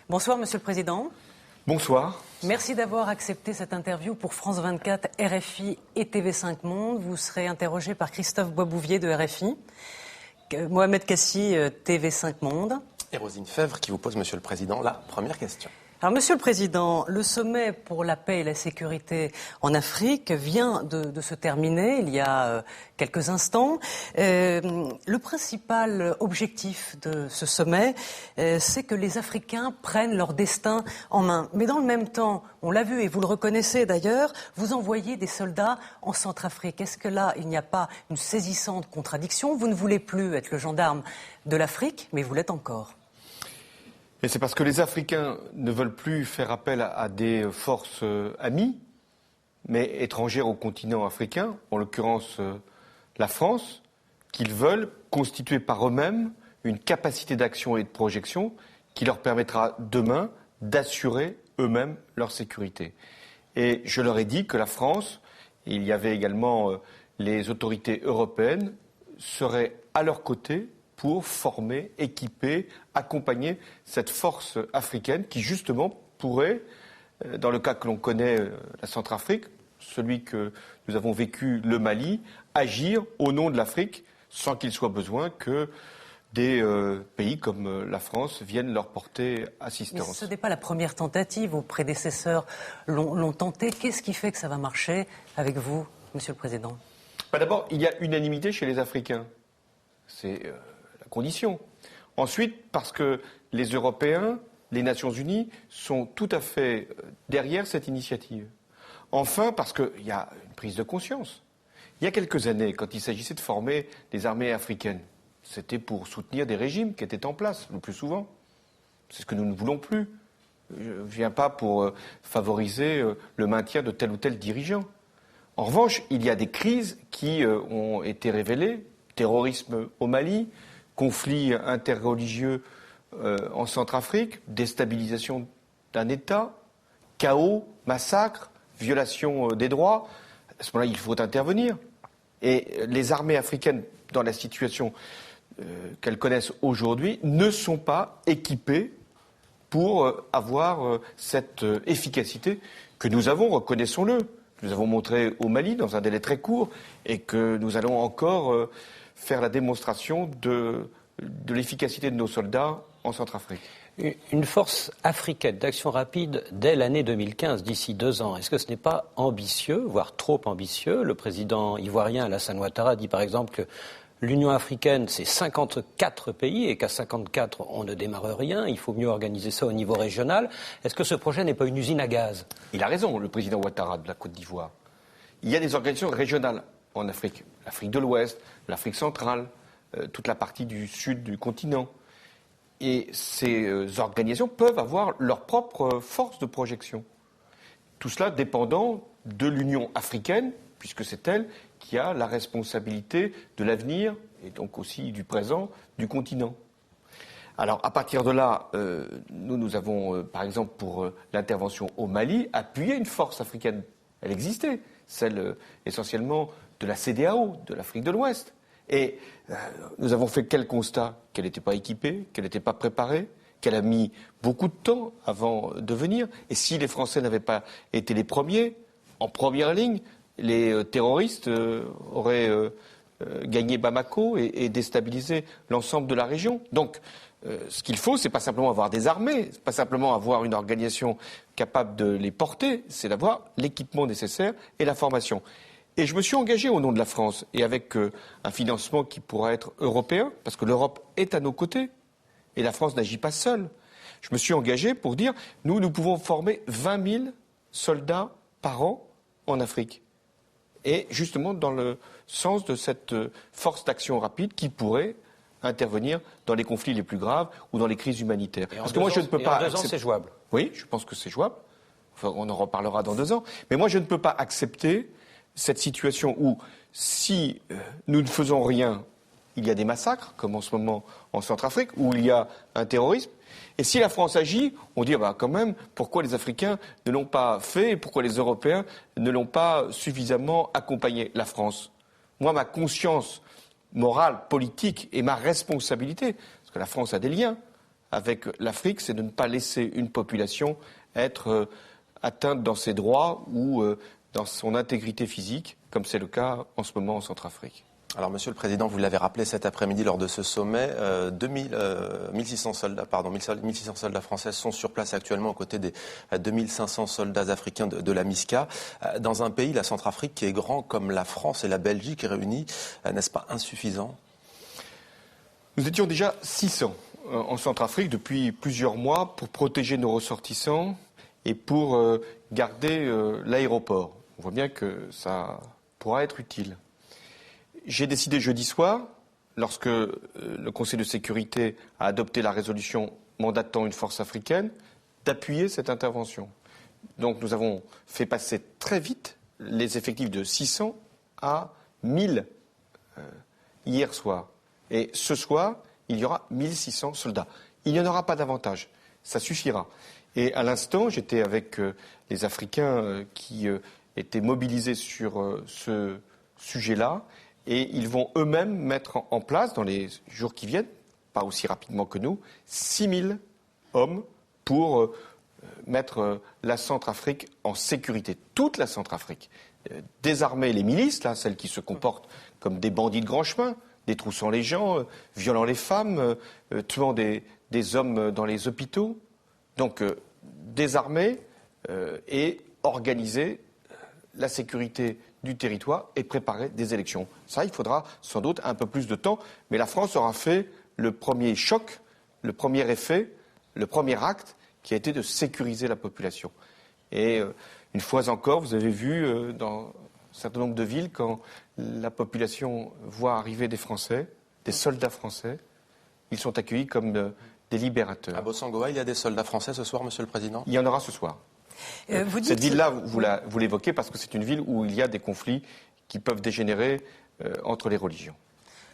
Bonsoir, Monsieur le Président. Bonsoir. Merci d'avoir accepté cette interview pour France 24, RFI et TV5 Monde. Vous serez interrogé par Christophe Boisbouvier de RFI, Mohamed Kassi, TV5 Monde. Et Rosine Fèvre qui vous pose, Monsieur le Président, la première question. Alors, Monsieur le Président, le sommet pour la paix et la sécurité en Afrique vient de se terminer il y a quelques instants. Le principal objectif de ce sommet, c'est que les Africains prennent leur destin en main. Mais dans le même temps, on l'a vu et vous le reconnaissez d'ailleurs, vous envoyez des soldats en Centrafrique. Est-ce que là, il n'y a pas une saisissante contradiction? Vous ne voulez plus être le gendarme de l'Afrique, mais vous l'êtes encore. Et c'est parce que les Africains ne veulent plus faire appel à des forces amies, mais étrangères au continent africain, en l'occurrence la France, qu'ils veulent constituer par eux-mêmes une capacité d'action et de projection qui leur permettra demain d'assurer eux-mêmes leur sécurité. Et je leur ai dit que la France, et il y avait également les autorités européennes, seraient à leur côté pour former, équiper, accompagner cette force africaine qui, justement, pourrait, dans le cas que l'on connaît, la Centrafrique, celui que nous avons vécu, le Mali, agir au nom de l'Afrique sans qu'il soit besoin que des pays comme la France viennent leur porter assistance. Mais ce n'est pas la première tentative. Vos prédécesseurs l'ont tenté. Qu'est-ce qui fait que ça va marcher avec vous, Monsieur le Président ? D'abord, il y a unanimité chez les Africains. C'est condition. Ensuite, parce que les Européens, les Nations Unies sont tout à fait derrière cette initiative. Enfin, parce qu'il y a une prise de conscience. Il y a quelques années, quand il s'agissait de former des armées africaines, c'était pour soutenir des régimes qui étaient en place, le plus souvent. C'est ce que nous ne voulons plus. Je ne viens pas pour favoriser le maintien de tel ou tel dirigeant. En revanche, il y a des crises qui ont été révélées. Terrorisme au Mali, conflits interreligieux en Centrafrique, déstabilisation d'un État, chaos, massacre, violation des droits. À ce moment-là, il faut intervenir. Et les armées africaines, dans la situation qu'elles connaissent aujourd'hui, ne sont pas équipées pour avoir cette efficacité que nous avons, reconnaissons-le. Nous avons montré au Mali dans un délai très court et que nous allons encore faire la démonstration de l'efficacité de nos soldats en Centrafrique. Une force africaine d'action rapide dès l'année 2015, d'ici 2 ans, est-ce que ce n'est pas ambitieux, voire trop ambitieux ? Le président ivoirien Alassane Ouattara dit par exemple que l'Union africaine, c'est 54 pays et qu'à 54, on ne démarre rien. Il faut mieux organiser ça au niveau régional. Est-ce que ce projet n'est pas une usine à gaz ? Il a raison, le président Ouattara de la Côte d'Ivoire. Il y a des organisations régionales en Afrique. L'Afrique de l'Ouest, l'Afrique centrale, toute la partie du sud du continent. Et ces organisations peuvent avoir leur propre force de projection. Tout cela dépendant de l'Union africaine, puisque c'est elle qui a la responsabilité de l'avenir et donc aussi du présent du continent. Alors à partir de là, nous avons par exemple pour l'intervention au Mali appuyé une force africaine. Elle existait, celle essentiellement de la CEDEAO, de l'Afrique de l'Ouest. Et nous avons fait quel constat ? Qu'elle n'était pas équipée, qu'elle n'était pas préparée, qu'elle a mis beaucoup de temps avant de venir. Et si les Français n'avaient pas été les premiers, en première ligne, les terroristes auraient gagné Bamako et déstabilisé l'ensemble de la région. Donc, ce qu'il faut, c'est pas simplement avoir des armées, c'est pas simplement avoir une organisation capable de les porter, c'est d'avoir l'équipement nécessaire et la formation. Et je me suis engagé au nom de la France, et avec un financement qui pourra être européen, parce que l'Europe est à nos côtés, et la France n'agit pas seule. Je me suis engagé pour dire, nous pouvons former 20 000 soldats par an en Afrique. Et justement dans le sens de cette force d'action rapide qui pourrait intervenir dans les conflits les plus graves ou dans les crises humanitaires. Parce que moi, je ne peux pas. En 2 ans, c'est jouable. Oui, je pense que c'est jouable. Enfin, on en reparlera dans 2 ans. Mais moi, je ne peux pas accepter cette situation où, si nous ne faisons rien, il y a des massacres, comme en ce moment en Centrafrique, où il y a un terrorisme. Et si la France agit, on dit quand même, pourquoi les Africains ne l'ont pas fait et pourquoi les Européens ne l'ont pas suffisamment accompagné, la France. Moi, ma conscience morale, politique et ma responsabilité, parce que la France a des liens avec l'Afrique, c'est de ne pas laisser une population être atteinte dans ses droits ou dans son intégrité physique, comme c'est le cas en ce moment en Centrafrique. Alors, Monsieur le Président, vous l'avez rappelé cet après-midi lors de ce sommet, 1600 soldats français sont sur place actuellement aux côtés des 2500 soldats africains de la MISCA. Dans un pays, la Centrafrique, qui est grand comme la France et la Belgique réunis, n'est-ce pas insuffisant ? Nous étions déjà 600 en Centrafrique depuis plusieurs mois pour protéger nos ressortissants et pour garder l'aéroport. On voit bien que ça pourra être utile. J'ai décidé jeudi soir, lorsque le Conseil de sécurité a adopté la résolution mandatant une force africaine, d'appuyer cette intervention. Donc nous avons fait passer très vite les effectifs de 600 à 1000 hier soir. Et ce soir, il y aura 1600 soldats. Il n'y en aura pas davantage. Ça suffira. Et à l'instant, j'étais avec les Africains qui étaient mobilisés sur ce sujet-là. Et ils vont eux-mêmes mettre en place, dans les jours qui viennent, pas aussi rapidement que nous, 6000 hommes pour mettre la Centrafrique en sécurité. Toute la Centrafrique. Désarmer les milices, là, celles qui se comportent comme des bandits de grand chemin, détroussant les gens, violant les femmes, tuant des hommes dans les hôpitaux. Donc, désarmer et organiser la sécurité du territoire et préparer des élections. Ça, il faudra sans doute un peu plus de temps, mais la France aura fait le premier choc, le premier effet, le premier acte qui a été de sécuriser la population. Et une fois encore, vous avez vu dans un certain nombre de villes, quand la population voit arriver des Français, des soldats français, ils sont accueillis comme des libérateurs. À Bossangoa, il y a des soldats français ce soir, Monsieur le Président ? Il y en aura ce soir. Cette ville-là, vous l'évoquez parce que c'est une ville où il y a des conflits qui peuvent dégénérer entre les religions.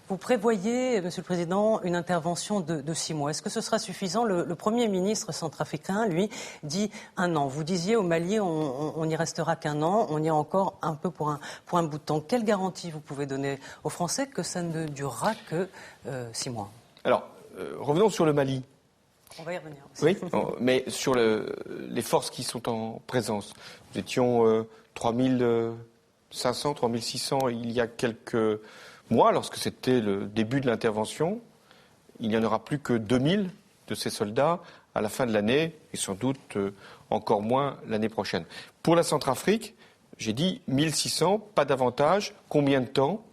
Vous prévoyez, Monsieur le Président, une intervention de 6 mois. Est-ce que ce sera suffisant ? Le Premier ministre centrafricain, lui, dit 1 an. Vous disiez au Mali, on n'y restera qu'1 an, on y est encore un peu pour un bout de temps. Quelle garantie vous pouvez donner aux Français que ça ne durera que 6 mois ? Alors, revenons sur le Mali. On va y revenir aussi. Oui, mais sur les forces qui sont en présence. Nous étions 3500, 3600 il y a quelques mois, lorsque c'était le début de l'intervention. Il n'y en aura plus que 2000 de ces soldats à la fin de l'année, et sans doute encore moins l'année prochaine. Pour la Centrafrique, j'ai dit 1600, pas davantage. Combien de temps ?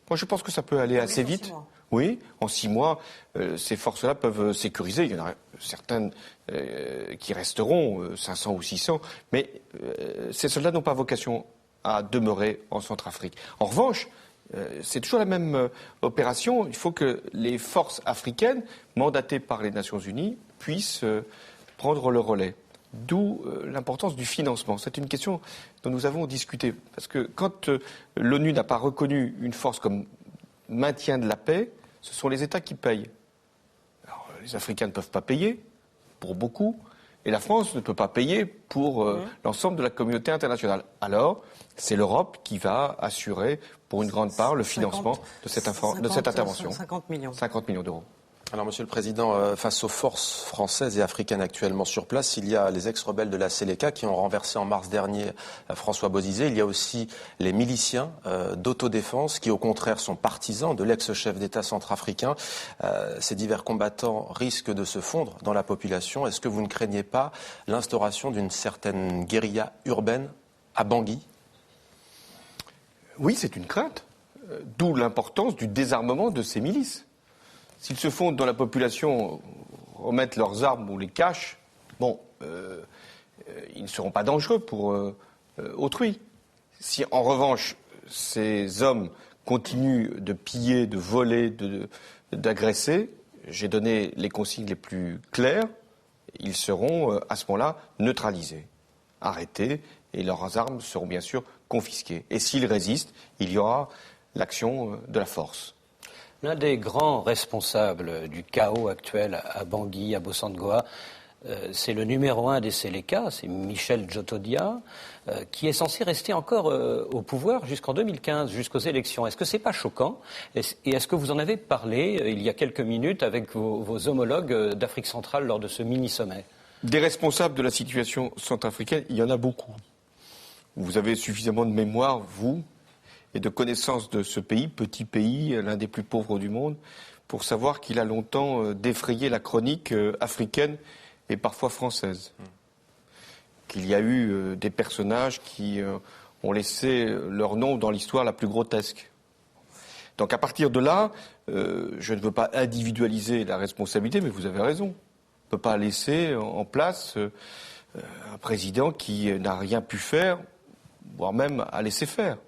Moi, je pense que ça peut aller assez vite. Oui, en 6 mois, ces forces-là peuvent sécuriser. Il y en aura certaines qui resteront, 500 ou 600, mais ces soldats n'ont pas vocation à demeurer en Centrafrique. En revanche, c'est toujours la même opération. Il faut que les forces africaines, mandatées par les Nations Unies, puissent prendre le relais. D'où l'importance du financement. C'est une question dont nous avons discuté. Parce que quand l'ONU n'a pas reconnu une force comme maintien de la paix, ce sont les États qui payent. Alors, les Africains ne peuvent pas payer, pour beaucoup, et la France ne peut pas payer pour l'ensemble de la communauté internationale. Alors, c'est l'Europe qui va assurer, pour une grande part, le financement de cette intervention. 50 millions. 50 millions d'euros. Alors, Monsieur le Président, face aux forces françaises et africaines actuellement sur place, il y a les ex-rebelles de la Séléka qui ont renversé en mars dernier François Bozizé. Il y a aussi les miliciens d'autodéfense qui, au contraire, sont partisans de l'ex-chef d'État centrafricain. Ces divers combattants risquent de se fondre dans la population. Est-ce que vous ne craignez pas l'instauration d'une certaine guérilla urbaine à Bangui ? Oui, c'est une crainte. D'où l'importance du désarmement de ces milices. S'ils se fondent dans la population, remettent leurs armes ou les cachent, ils ne seront pas dangereux pour autrui. Si en revanche ces hommes continuent de piller, de voler, d'agresser, j'ai donné les consignes les plus claires, ils seront à ce moment-là neutralisés, arrêtés, et leurs armes seront bien sûr confisquées. Et s'ils résistent, il y aura l'action de la force. L'un des grands responsables du chaos actuel à Bangui, à Bossangoa, c'est le numéro 1 des Séléka, c'est Michel Djotodia, qui est censé rester encore au pouvoir jusqu'en 2015, jusqu'aux élections. Est-ce que c'est pas choquant ? Et est-ce que vous en avez parlé il y a quelques minutes avec vos homologues d'Afrique centrale lors de ce mini-sommet ? Des responsables de la situation centrafricaine, il y en a beaucoup. Vous avez suffisamment de mémoire, vous, et de connaissance de ce pays, petit pays, l'un des plus pauvres du monde, pour savoir qu'il a longtemps défrayé la chronique africaine et parfois française. Qu'il y a eu des personnages qui ont laissé leur nom dans l'histoire la plus grotesque. Donc à partir de là, je ne veux pas individualiser la responsabilité, mais vous avez raison. On ne peut pas laisser en place un président qui n'a rien pu faire, voire même à laisser faire.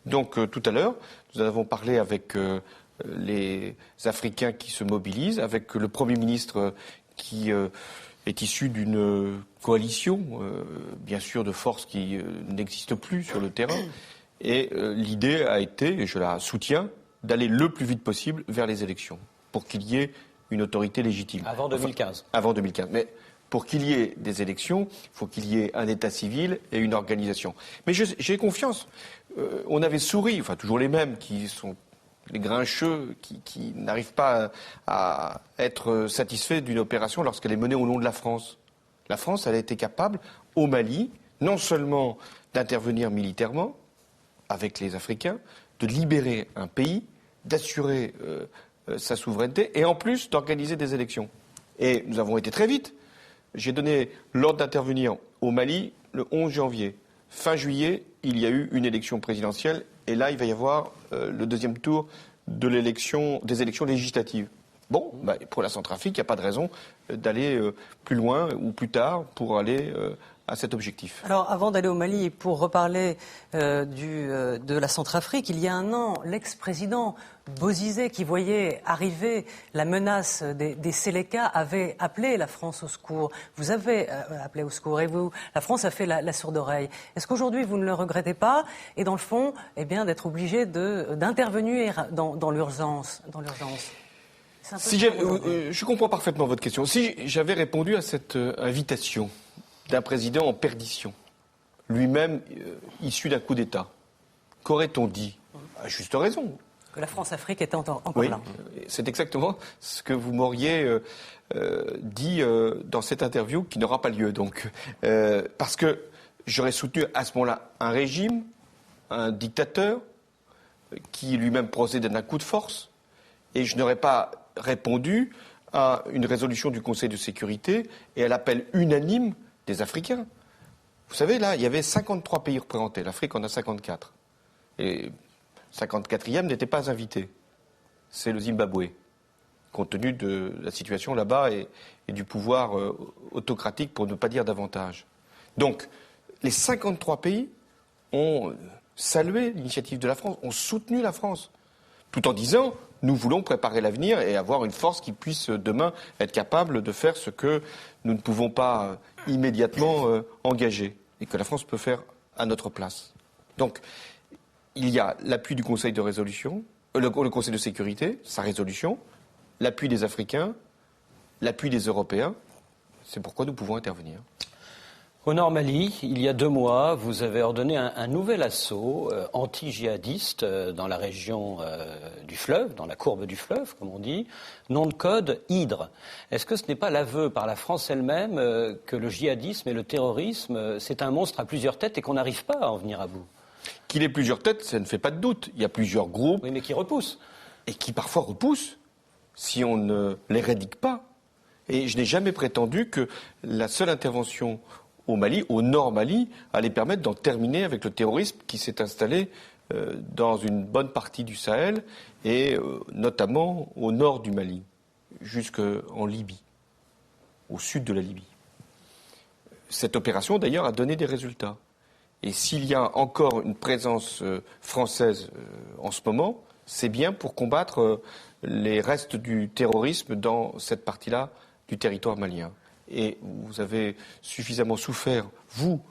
Donc tout à l'heure, nous en avons parlé avec les Africains qui se mobilisent, avec le Premier ministre qui est issu d'une coalition, bien sûr, de forces qui n'existent plus sur le terrain. Et l'idée a été, et je la soutiens, d'aller le plus vite possible vers les élections, pour qu'il y ait une autorité légitime. Avant 2015. Avant 2015. Mais pour qu'il y ait des élections, il faut qu'il y ait un état civil et une organisation. Mais j'ai confiance. On avait souri, enfin toujours les mêmes, qui sont les grincheux, qui n'arrivent pas à être satisfaits d'une opération lorsqu'elle est menée au nom de la France. La France, elle a été capable, au Mali, non seulement d'intervenir militairement avec les Africains, de libérer un pays, d'assurer sa souveraineté et en plus d'organiser des élections. Et nous avons été très vite. J'ai donné l'ordre d'intervenir au Mali le 11 janvier. Fin juillet, il y a eu une élection présidentielle et là, il va y avoir le deuxième tour des élections législatives. Bon, pour la Centrafrique, il n'y a pas de raison d'aller plus loin ou plus tard pour aller à cet objectif. Alors, avant d'aller au Mali, pour reparler de la Centrafrique, il y a un an, l'ex-président Bozizé, qui voyait arriver la menace des Séléka, avait appelé la France au secours. Vous avez appelé au secours et la France a fait la sourde oreille. Est-ce qu'aujourd'hui, vous ne le regrettez pas et dans le fond, d'être obligé d'intervenir dans l'urgence Je comprends parfaitement votre question. Si j'avais répondu à cette invitation d'un président en perdition, lui-même issu d'un coup d'État, qu'aurait-on dit ? À juste raison. Que la France-Afrique était encore là. C'est exactement ce que vous m'auriez dit dans cette interview qui n'aura pas lieu. Donc, parce que j'aurais soutenu à ce moment-là un régime, un dictateur, qui lui-même procédait d'un coup de force, et je n'aurais pas répondu à une résolution du Conseil de sécurité et à l'appel unanime des Africains. Vous savez, là, il y avait 53 pays représentés. L'Afrique en a 54. Et 54e n'était pas invité. C'est le Zimbabwe, compte tenu de la situation là-bas et du pouvoir autocratique, pour ne pas dire davantage. Donc, les 53 pays ont salué l'initiative de la France, ont soutenu la France, tout en disant « nous voulons préparer l'avenir et avoir une force qui puisse demain être capable de faire ce que nous ne pouvons pas immédiatement engager et que la France peut faire à notre place ». Donc, il y a l'appui du Conseil de résolution, le Conseil de sécurité, sa résolution, l'appui des Africains, l'appui des Européens. C'est pourquoi nous pouvons intervenir. Au Nord Mali, il y a 2 mois, vous avez ordonné un nouvel assaut anti-djihadiste dans la région du fleuve, dans la courbe du fleuve, comme on dit, nom de code Hydre. Est-ce que ce n'est pas l'aveu par la France elle-même que le djihadisme et le terrorisme, c'est un monstre à plusieurs têtes et qu'on n'arrive pas à en venir à bout ? Qu'il ait plusieurs têtes, ça ne fait pas de doute. Il y a plusieurs groupes. Oui, mais qui repoussent. Et qui parfois repoussent, si on ne l'éradique pas. Et je n'ai jamais prétendu que la seule intervention au Mali, au Nord Mali, allait permettre d'en terminer avec le terrorisme qui s'est installé dans une bonne partie du Sahel et notamment au nord du Mali, jusqu'en Libye, au sud de la Libye. Cette opération, d'ailleurs, a donné des résultats. Et s'il y a encore une présence française en ce moment, c'est bien pour combattre les restes du terrorisme dans cette partie-là du territoire malien. Et vous avez suffisamment souffert, vous,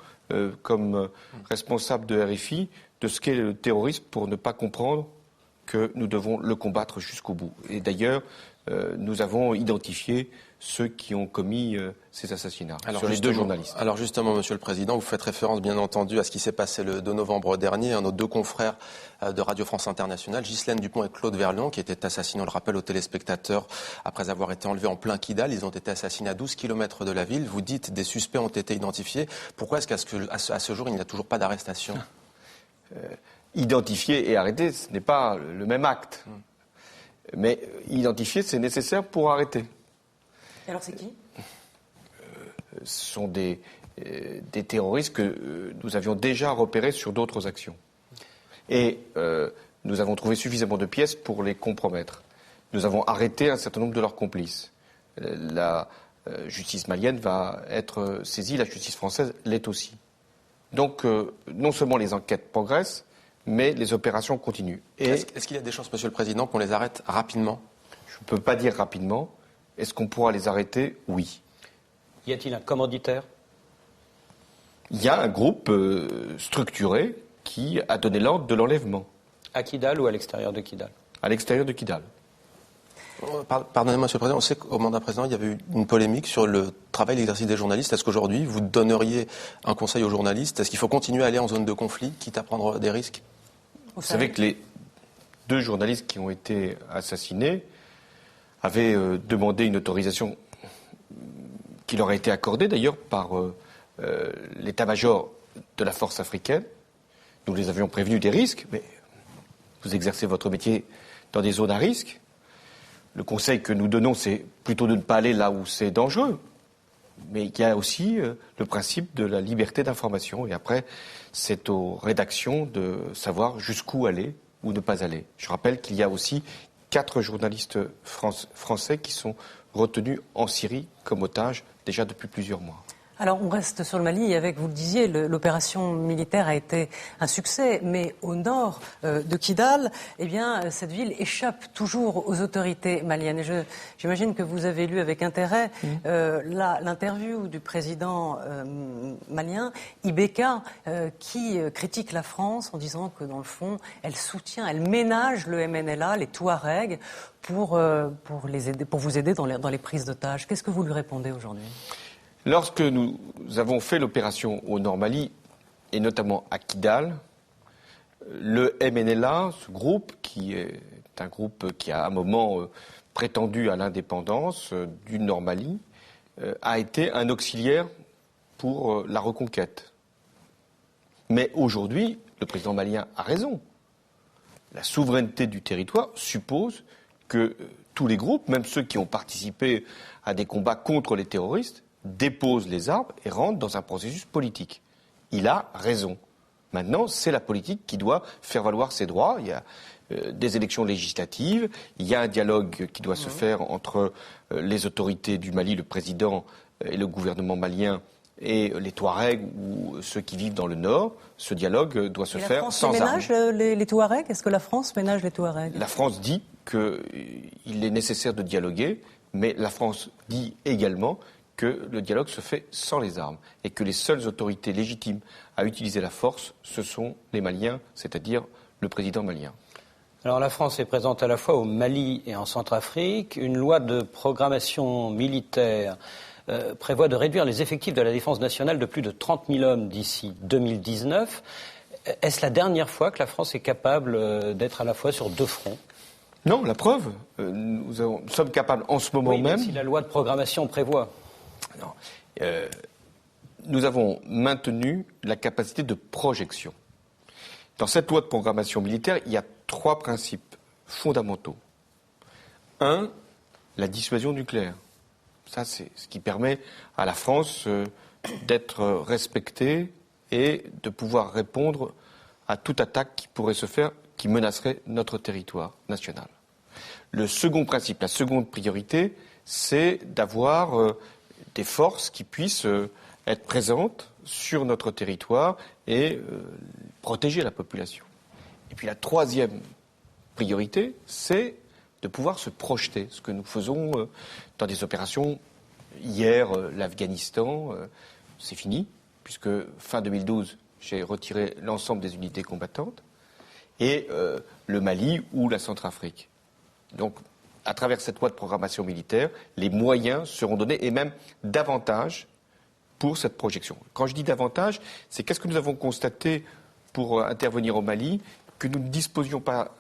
comme responsable de RFI, de ce qu'est le terrorisme pour ne pas comprendre que nous devons le combattre jusqu'au bout. Et d'ailleurs, nous avons identifié ceux qui ont commis ces assassinats, sur les 2 journalistes. Alors justement, Monsieur le Président, vous faites référence bien entendu à ce qui s'est passé le 2 novembre dernier, nos 2 confrères de Radio France Internationale, Ghislaine Dupont et Claude Verlon, qui étaient assassinés, on le rappelle aux téléspectateurs, après avoir été enlevés en plein Kidal. Ils ont été assassinés à 12 km de la ville. Vous dites des suspects ont été identifiés. Pourquoi est-ce qu'à ce jour, il n'y a toujours pas d'arrestation ? Identifier et arrêter, ce n'est pas le même acte. Mais identifier, c'est nécessaire pour arrêter. Et alors c'est qui ? Ce sont des terroristes que nous avions déjà repérés sur d'autres actions. Et nous avons trouvé suffisamment de pièces pour les compromettre. Nous avons arrêté un certain nombre de leurs complices. La justice malienne va être saisie, la justice française l'est aussi. Donc non seulement les enquêtes progressent, mais les opérations continuent. Et est-ce qu'il y a des chances, Monsieur le Président, qu'on les arrête rapidement ? Je ne peux pas dire rapidement. Est-ce qu'on pourra les arrêter ? Oui. Y a-t-il un commanditaire ? Il y a un groupe structuré qui a donné l'ordre de l'enlèvement. À Kidal ou à l'extérieur de Kidal ? À l'extérieur de Kidal. Pardonnez-moi, Monsieur le Président, on sait qu'au mandat précédent, il y avait eu une polémique sur le travail et l'exercice des journalistes. Est-ce qu'aujourd'hui, vous donneriez un conseil aux journalistes ? Est-ce qu'il faut continuer à aller en zone de conflit, quitte à prendre des risques ? Vous savez que les 2 journalistes qui ont été assassinés avaient demandé une autorisation qui leur a été accordée d'ailleurs par l'état-major de la force africaine. Nous les avions prévenus des risques, mais vous exercez votre métier dans des zones à risque. Le conseil que nous donnons, c'est plutôt de ne pas aller là où c'est dangereux. Mais il y a aussi le principe de la liberté d'information. Et après, c'est aux rédactions de savoir jusqu'où aller ou ne pas aller. Je rappelle qu'il y a aussi 4 journalistes français qui sont retenus en Syrie comme otages déjà depuis plusieurs mois. Alors, on reste sur le Mali et avec, vous le disiez, l'opération militaire a été un succès. Mais au nord de Kidal, eh bien, cette ville échappe toujours aux autorités maliennes. Et j'imagine que vous avez lu avec intérêt l'interview du président malien, Ibeka, qui critique la France en disant que, dans le fond, elle ménage le MNLA, les Touaregs, pour vous aider dans les prises d'otages. Qu'est-ce que vous lui répondez aujourd'hui ? Lorsque nous avons fait l'opération au Nord Mali, et notamment à Kidal, le MNLA, ce groupe, qui est un groupe qui a à un moment prétendu à l'indépendance du Nord Mali, a été un auxiliaire pour la reconquête. Mais aujourd'hui, le président malien a raison. La souveraineté du territoire suppose que tous les groupes, même ceux qui ont participé à des combats contre les terroristes, déposent les armes et rentrent dans un processus politique. Il a raison. Maintenant, c'est la politique qui doit faire valoir ses droits. Il y a des élections législatives, il y a un dialogue qui doit se faire entre les autorités du Mali, le président et le gouvernement malien, et les Touaregs ou ceux qui vivent dans le Nord. Ce dialogue doit se faire sans armes. La France ménage les Touaregs ? Est-ce que la France ménage les Touaregs ? La France dit qu'il est nécessaire de dialoguer, mais la France dit également que le dialogue se fait sans les armes et que les seules autorités légitimes à utiliser la force, ce sont les Maliens, c'est-à-dire le président malien. Alors la France est présente à la fois au Mali et en Centrafrique. Une loi de programmation militaire prévoit de réduire les effectifs de la défense nationale de plus de 30 000 hommes d'ici 2019. Est-ce la dernière fois que la France est capable d'être à la fois sur 2 fronts ? Non, la preuve, nous sommes capables en ce moment même... si la loi de programmation prévoit. Non. Nous avons maintenu la capacité de projection. Dans cette loi de programmation militaire, il y a 3 principes fondamentaux. 1, la dissuasion nucléaire. Ça, c'est ce qui permet à la France d'être respectée et de pouvoir répondre à toute attaque qui pourrait se faire, qui menacerait notre territoire national. Le second principe, la seconde priorité, c'est d'avoir des forces qui puissent être présentes sur notre territoire et protéger la population. Et puis la troisième priorité, c'est de pouvoir se projeter, ce que nous faisons dans des opérations. Hier, l'Afghanistan, c'est fini, puisque fin 2012, j'ai retiré l'ensemble des unités combattantes, et le Mali ou la Centrafrique. Donc, à travers cette loi de programmation militaire, les moyens seront donnés et même davantage pour cette projection. Quand je dis davantage, c'est qu'est-ce que nous avons constaté pour intervenir au Mali, que nous ne disposions pas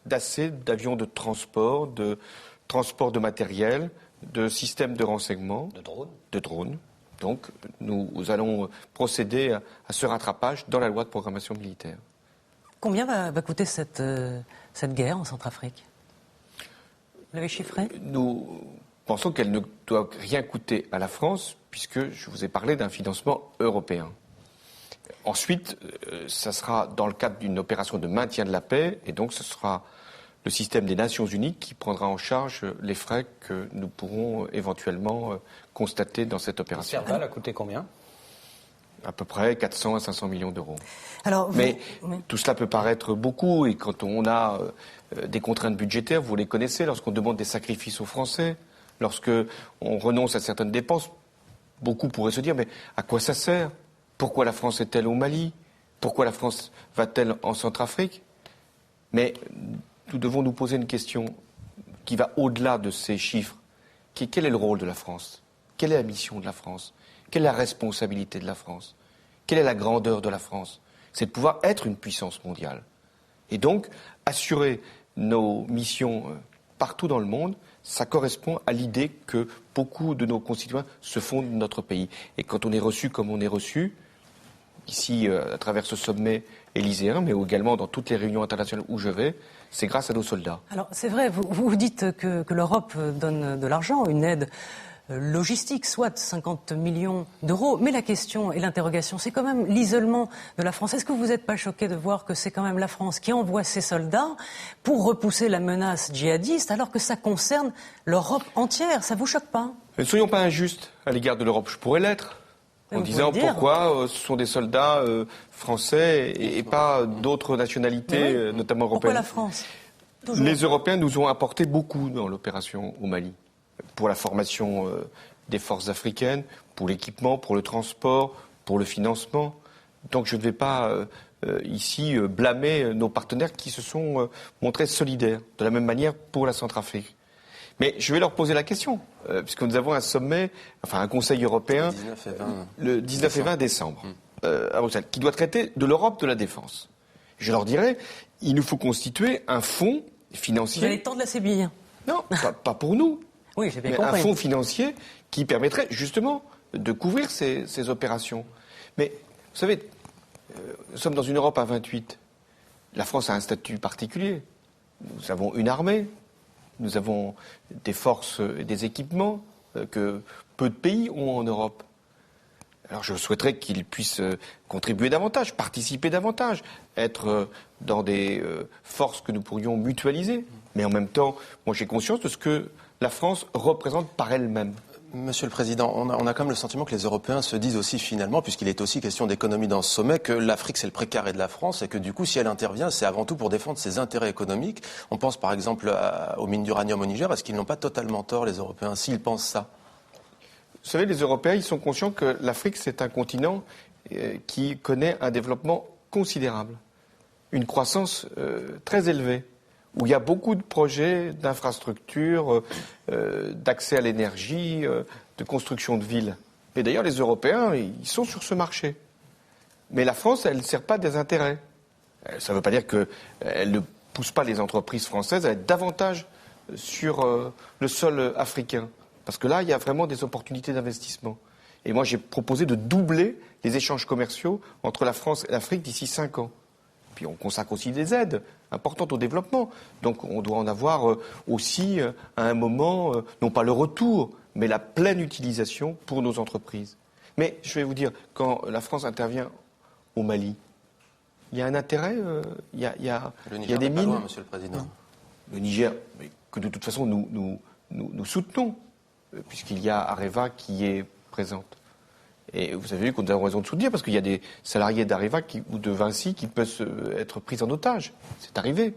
d'assez d'avions de transport de matériel, de systèmes de renseignement, de drones. Donc nous allons procéder à ce rattrapage dans la loi de programmation militaire. Combien va coûter cette guerre en Centrafrique? Vous l'avez chiffré? Nous pensons qu'elle ne doit rien coûter à la France, puisque je vous ai parlé d'un financement européen. Ensuite, ça sera dans le cadre d'une opération de maintien de la paix, et donc ce sera le système des Nations Unies qui prendra en charge les frais que nous pourrons éventuellement constater dans cette opération. Serval a coûté combien? À peu près 400 à 500 millions d'euros. Alors, Mais tout cela peut paraître beaucoup, et quand on a des contraintes budgétaires, vous les connaissez, lorsqu'on demande des sacrifices aux Français, lorsqu'on renonce à certaines dépenses, beaucoup pourraient se dire, mais à quoi ça sert? Pourquoi la France est-elle au Mali? Pourquoi la France va-t-elle en Centrafrique? Mais nous devons nous poser une question qui va au-delà de ces chiffres. Quel est le rôle de la France? Quelle est la mission de la France? Quelle est la responsabilité de la France? Quelle est la grandeur de la France? C'est de pouvoir être une puissance mondiale. Et donc, assurer nos missions partout dans le monde, ça correspond à l'idée que beaucoup de nos concitoyens se font de notre pays. Et quand on est reçu comme on est reçu, ici, à travers ce sommet élyséen, mais également dans toutes les réunions internationales où je vais, c'est grâce à nos soldats. Alors, c'est vrai, vous dites que l'Europe donne de l'argent, une aide logistique, soit 50 millions d'euros. Mais la question et l'interrogation, c'est quand même l'isolement de la France. Est-ce que vous n'êtes pas choqué de voir que c'est quand même la France qui envoie ses soldats pour repousser la menace djihadiste, alors que ça concerne l'Europe entière? Ça vous choque pas? Ne soyons pas injustes à l'égard de l'Europe. Je pourrais l'être. En disant pourquoi ce sont des soldats français et pas d'autres nationalités, notamment européennes. Pourquoi la France? Toujours. Les Européens nous ont apporté beaucoup dans l'opération au Mali. Pour la formation des forces africaines, pour l'équipement, pour le transport, pour le financement. Donc je ne vais pas ici blâmer nos partenaires qui se sont montrés solidaires. De la même manière pour la Centrafrique. Mais je vais leur poser la question, puisque nous avons un sommet, enfin un Conseil européen, le 19 et 20 décembre, à Bruxelles, qui doit traiter de l'Europe de la défense. Je leur dirais, il nous faut constituer un fonds financier. Vous allez tendre la sébille. Non, pas pour nous. Oui, j'ai bien mais compris. Un fonds financier qui permettrait justement de couvrir ces opérations. Mais vous savez, nous sommes dans une Europe à 28. La France a un statut particulier. Nous avons une armée. Nous avons des forces et des équipements que peu de pays ont en Europe. Alors je souhaiterais qu'ils puissent contribuer davantage, participer davantage, être dans des forces que nous pourrions mutualiser. Mais en même temps, moi j'ai conscience de ce que la France représente par elle-même. Monsieur le Président, on a quand même le sentiment que les Européens se disent aussi finalement, puisqu'il est aussi question d'économie dans ce sommet, que l'Afrique c'est le précaré de la France et que du coup si elle intervient c'est avant tout pour défendre ses intérêts économiques. On pense par exemple aux mines d'uranium au Niger. Est-ce qu'ils n'ont pas totalement tort les Européens s'ils pensent ça? Vous savez, les Européens ils sont conscients que l'Afrique c'est un continent qui connaît un développement considérable, une croissance très élevée, où il y a beaucoup de projets d'infrastructures, d'accès à l'énergie, de construction de villes. Et d'ailleurs, les Européens, ils sont sur ce marché. Mais la France, elle ne sert pas des intérêts. Ça ne veut pas dire qu'elle ne pousse pas les entreprises françaises à être davantage sur le sol africain. Parce que là, il y a vraiment des opportunités d'investissement. Et moi, j'ai proposé de doubler les échanges commerciaux entre la France et l'Afrique d'ici 5 ans. Puis on consacre aussi des aides importantes au développement. Donc on doit en avoir aussi à un moment, non pas le retour, mais la pleine utilisation pour nos entreprises. Mais je vais vous dire, quand la France intervient au Mali, il y a un intérêt, il y a des mines. Pas loin, Monsieur le Président. Le Niger, mais que de toute façon nous soutenons, puisqu'il y a Areva qui est présente. Et vous avez vu qu'on a raison de soutenir, parce qu'il y a des salariés d'Areva ou de Vinci qui peuvent être pris en otage. C'est arrivé.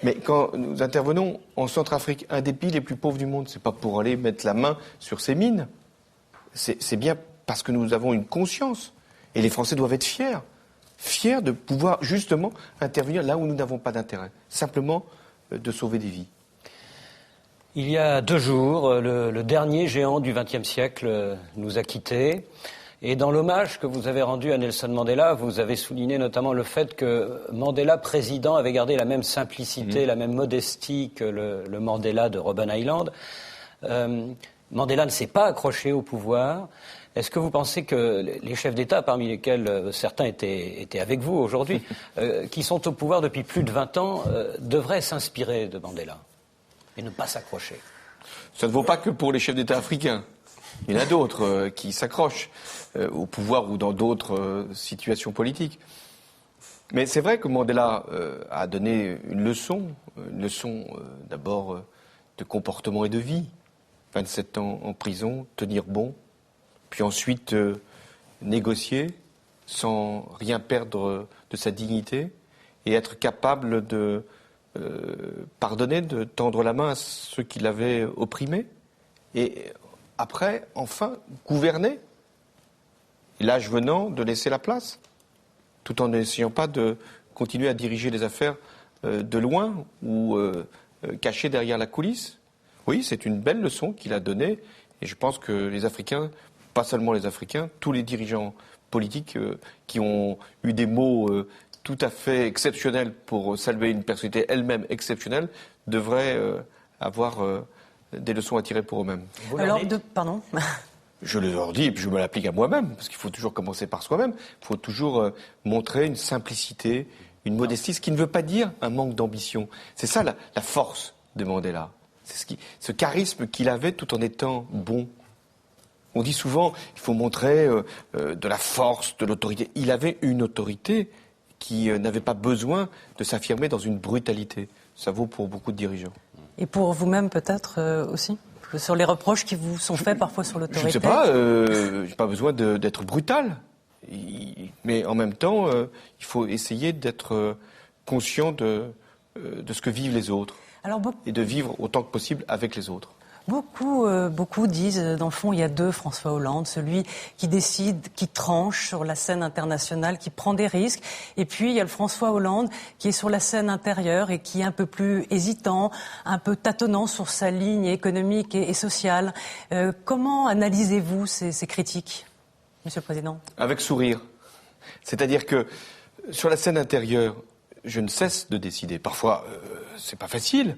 Mais quand nous intervenons en Centrafrique, un des pays les plus pauvres du monde, c'est pas pour aller mettre la main sur ces mines. C'est bien parce que nous avons une conscience. Et les Français doivent être fiers de pouvoir justement intervenir là où nous n'avons pas d'intérêt. Simplement de sauver des vies. Il y a 2 jours, le dernier géant du XXe siècle nous a quittés. Et dans l'hommage que vous avez rendu à Nelson Mandela, vous avez souligné notamment le fait que Mandela, président, avait gardé la même simplicité, la même modestie que le Mandela de Robben Island. Mandela ne s'est pas accroché au pouvoir. Est-ce que vous pensez que les chefs d'État, parmi lesquels certains étaient avec vous aujourd'hui, qui sont au pouvoir depuis plus de 20 ans, devraient s'inspirer de Mandela et ne pas s'accrocher? Ça ne vaut pas que pour les chefs d'État africains. Il y en a d'autres qui s'accrochent au pouvoir ou dans d'autres situations politiques. Mais c'est vrai que Mandela a donné une leçon d'abord de comportement et de vie. 27 ans en prison, tenir bon, puis ensuite négocier sans rien perdre de sa dignité et être capable de pardonner, de tendre la main à ceux qui l'avaient opprimé. Et après, enfin, gouverner. Et l'âge venant, de laisser la place, tout en n'essayant pas de continuer à diriger les affaires de loin ou caché derrière la coulisse. Oui, c'est une belle leçon qu'il a donnée. Et je pense que les Africains, pas seulement les Africains, tous les dirigeants politiques qui ont eu des mots tout à fait exceptionnels pour saluer une personnalité elle-même exceptionnelle, devraient avoir des leçons à tirer pour eux-mêmes. Pardon. Je leur dis, et puis je me l'applique à moi-même, parce qu'il faut toujours commencer par soi-même. Il faut toujours montrer une simplicité, une modestie, ce qui ne veut pas dire un manque d'ambition. C'est ça la force de Mandela. C'est ce charisme qu'il avait tout en étant bon. On dit souvent qu'il faut montrer de la force, de l'autorité. Il avait une autorité qui n'avait pas besoin de s'affirmer dans une brutalité. Ça vaut pour beaucoup de dirigeants. Et pour vous-même peut-être aussi ? Sur les reproches qui vous sont faits parfois sur l'autorité ? Je ne sais pas, je n'ai pas besoin d'être brutal. Mais en même temps, il faut essayer d'être conscient de ce que vivent les autres. Et de vivre autant que possible avec les autres. Beaucoup disent, dans le fond, il y a 2 François Hollande, celui qui décide, qui tranche sur la scène internationale, qui prend des risques, et puis il y a le François Hollande qui est sur la scène intérieure et qui est un peu plus hésitant, un peu tâtonnant sur sa ligne économique et sociale. Comment analysez-vous ces critiques, Monsieur le Président ? Avec sourire. C'est-à-dire que sur la scène intérieure, je ne cesse de décider. Parfois, c'est pas facile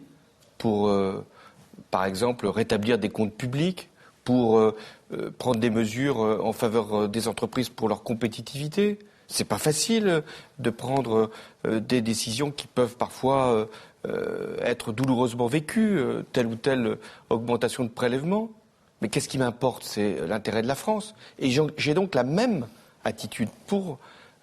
pour... par exemple, rétablir des comptes publics, pour prendre des mesures en faveur des entreprises pour leur compétitivité. C'est pas facile de prendre des décisions qui peuvent parfois être douloureusement vécues, telle ou telle augmentation de prélèvements. Mais qu'est-ce qui m'importe ? C'est l'intérêt de la France. Et j'ai donc la même attitude pour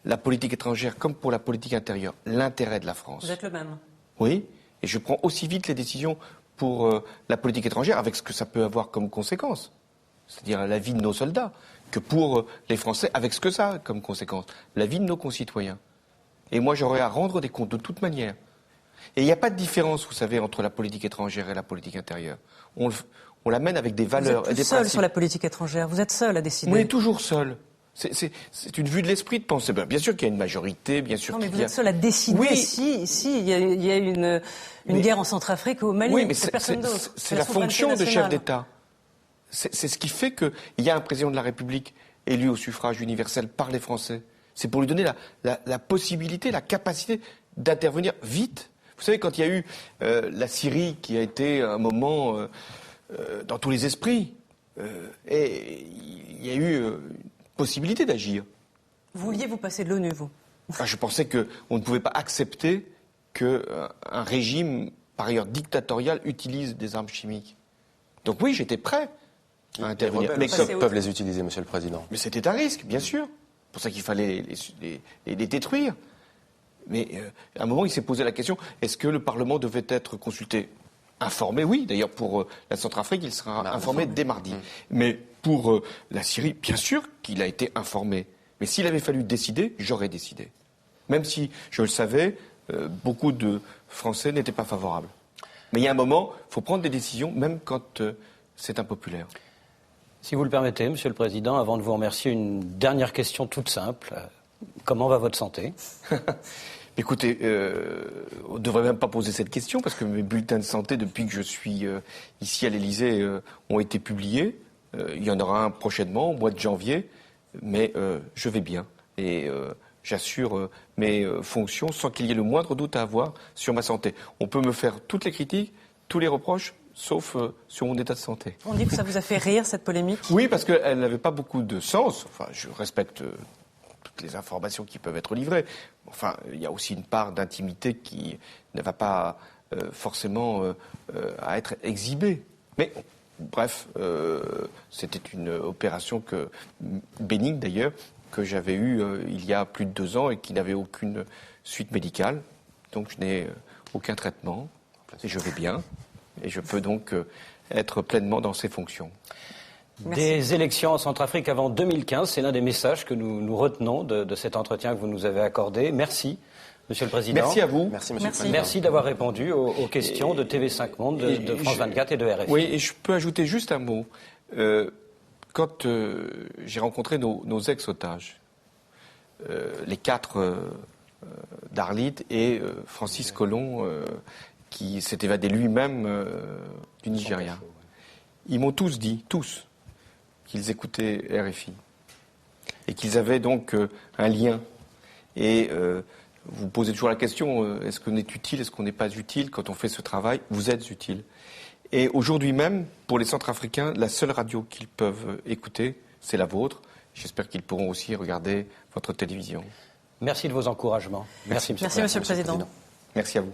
la politique étrangère comme pour la politique intérieure. L'intérêt de la France. Vous êtes le même ? Oui, et je prends aussi vite les décisions pour la politique étrangère, avec ce que ça peut avoir comme conséquence, c'est-à-dire la vie de nos soldats, que pour les Français, avec ce que ça a comme conséquence, la vie de nos concitoyens. Et moi, j'aurais à rendre des comptes de toute manière. Et il n'y a pas de différence, vous savez, entre la politique étrangère et la politique intérieure. On la mène avec des valeurs et des principes. Vous êtes seul sur la politique étrangère, vous êtes seul à décider. On est toujours seul. C'est une vue de l'esprit de penser. Bien sûr qu'il y a une majorité, bien sûr qu'il y a... Non, mais vous êtes seul à décider. Oui. Si il y a une guerre en Centrafrique ou au Mali, oui, mais personne d'autre. C'est la fonction de chef d'État. C'est ce qui fait qu'il y a un président de la République élu au suffrage universel par les Français. C'est pour lui donner la possibilité, la capacité d'intervenir vite. Vous savez, quand il y a eu la Syrie, qui a été un moment dans tous les esprits, et il y a eu... possibilité d'agir. Vous vouliez vous passer de l'ONU, vous ? Je pensais qu'on ne pouvait pas accepter qu'un régime, par ailleurs dictatorial, utilise des armes chimiques. Donc oui, j'étais prêt à intervenir. Mais comme peuvent les utiliser, Monsieur le Président. Mais c'était un risque, bien sûr. C'est pour ça qu'il fallait les détruire. Mais à un moment, il s'est posé la question, est-ce que le Parlement devait être consulté ? Informé, oui. D'ailleurs, pour la Centrafrique, il sera informé dès mardi. Mais pour la Syrie, bien sûr qu'il a été informé. Mais s'il avait fallu décider, j'aurais décidé. Même si, je le savais, beaucoup de Français n'étaient pas favorables. Mais il y a un moment, il faut prendre des décisions, même quand c'est impopulaire. Si vous le permettez, Monsieur le Président, avant de vous remercier, une dernière question toute simple. Comment va votre santé ? Écoutez, on ne devrait même pas poser cette question parce que mes bulletins de santé, depuis que je suis ici à l'Élysée, ont été publiés. Il y en aura un prochainement, au mois de janvier, mais je vais bien et j'assure mes fonctions sans qu'il y ait le moindre doute à avoir sur ma santé. On peut me faire toutes les critiques, tous les reproches, sauf sur mon état de santé. On dit que ça vous a fait rire, cette polémique? Oui, parce qu'elle n'avait pas beaucoup de sens. Enfin, je respecte toutes les informations qui peuvent être livrées. Enfin, il y a aussi une part d'intimité qui ne va pas forcément à être exhibée. Mais bref, c'était une opération bénigne d'ailleurs, que j'avais eue il y a plus de 2 ans et qui n'avait aucune suite médicale. Donc je n'ai aucun traitement et je vais bien. Et je peux donc être pleinement dans ces fonctions. Merci. Des élections en Centrafrique avant 2015, c'est l'un des messages que nous retenons de cet entretien que vous nous avez accordé. Merci, Monsieur le Président. Merci à vous. Merci, Monsieur le Président. Merci d'avoir répondu aux questions de TV5 Monde, de France 24 et de RFI. Oui, et je peux ajouter juste un mot. Quand j'ai rencontré nos ex-otages, les 4 d'Arlit et Francis Collomb, qui s'est évadé lui-même du Nigeria, ils m'ont tous dit, qu'ils écoutaient RFI et qu'ils avaient donc un lien. Et vous posez toujours la question, est-ce qu'on est utile, est-ce qu'on n'est pas utile quand on fait ce travail? Vous êtes utile. Et aujourd'hui même, pour les Centrafricains, la seule radio qu'ils peuvent écouter, c'est la vôtre. J'espère qu'ils pourront aussi regarder votre télévision. Merci de vos encouragements. Merci, Merci, Monsieur le Président. Merci à vous.